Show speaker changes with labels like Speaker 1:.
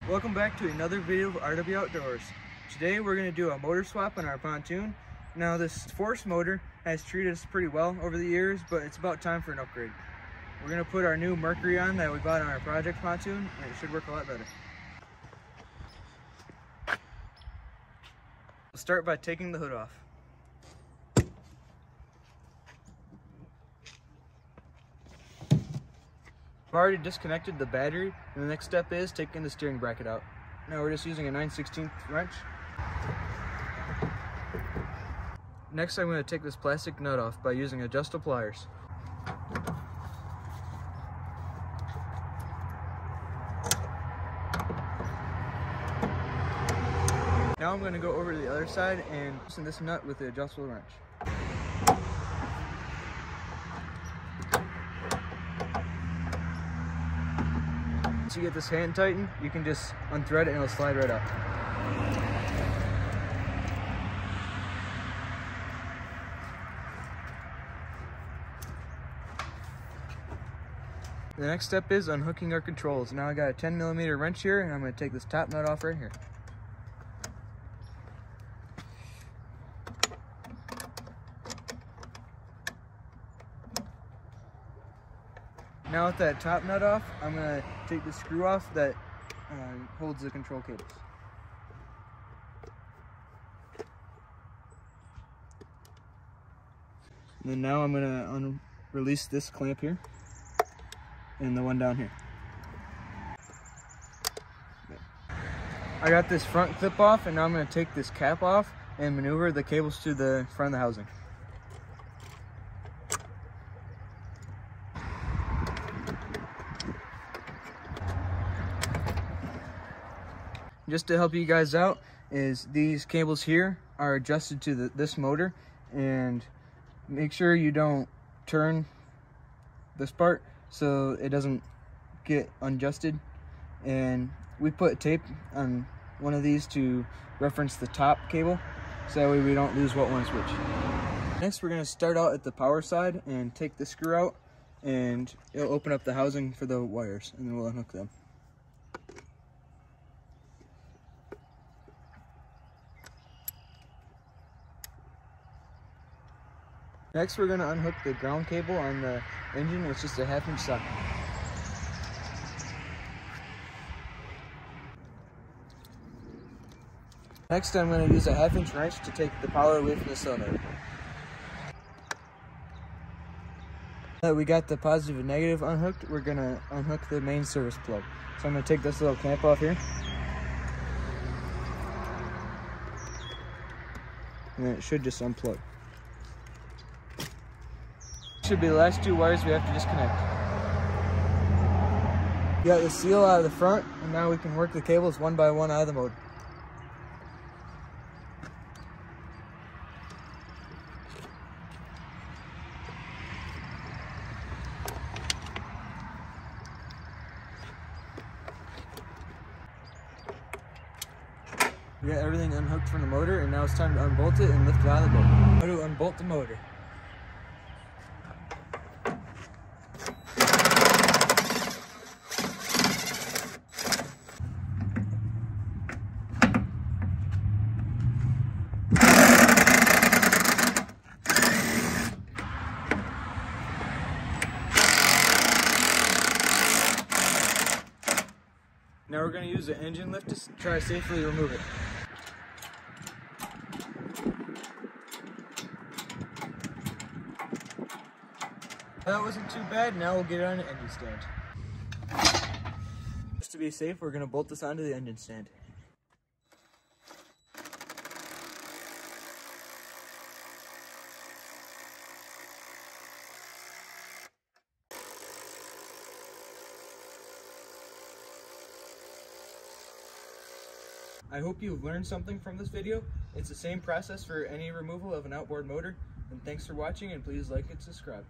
Speaker 1: Welcome back to another video of RW Outdoors. Today we're going to do a motor swap on our pontoon. Now this force motor has treated us pretty well over the years, but it's about time for an upgrade. We're going to put our new Mercury on that we bought on our project pontoon, and it should work a lot better. We'll start by taking the hood off. I've already disconnected the battery, and the next step is taking the steering bracket out. Now we're just using a 9/16 wrench. Next I'm going to take this plastic nut off by using adjustable pliers. Now I'm going to go over to the other side and loosen this nut with the adjustable wrench. Once you get this hand tightened, you can just unthread it and it'll slide right up. The next step is unhooking our controls. Now I got a 10mm wrench here, and I'm going to take this top nut off right here. Now with that top nut off, I'm going to take the screw off that holds the control cables. And then now I'm going to release this clamp here and the one down here. I got this front clip off, and now I'm going to take this cap off and maneuver the cables to the front of the housing. Just to help you guys out, is these cables here are adjusted to this motor, and make sure you don't turn this part so it doesn't get unadjusted. And we put tape on one of these to reference the top cable, so that way we don't lose what one switch. Next we're going to start out at the power side and take the screw out, and it'll open up the housing for the wires, and then we'll unhook them. Next, we're going to unhook the ground cable on the engine. It's just a 1/2-inch socket. Next, I'm going to use a 1/2-inch wrench to take the power away from the cylinder. Now that we got the positive and negative unhooked, we're going to unhook the main service plug. So I'm going to take this little clamp off here. And then it should just unplug. Should be the last two wires we have to disconnect. We got the seal out of the front, and now we can work the cables one by one out of the motor. We got everything unhooked from the motor, and now it's time to unbolt it and lift it out of the boat. How to unbolt the motor? Now we're going to use the engine lift to try to safely remove it. That wasn't too bad. Now we'll get it on an engine stand. Just to be safe, we're going to bolt this onto the engine stand. I hope you've learned something from this video. It's the same process for any removal of an outboard motor. And thanks for watching, and please like and subscribe.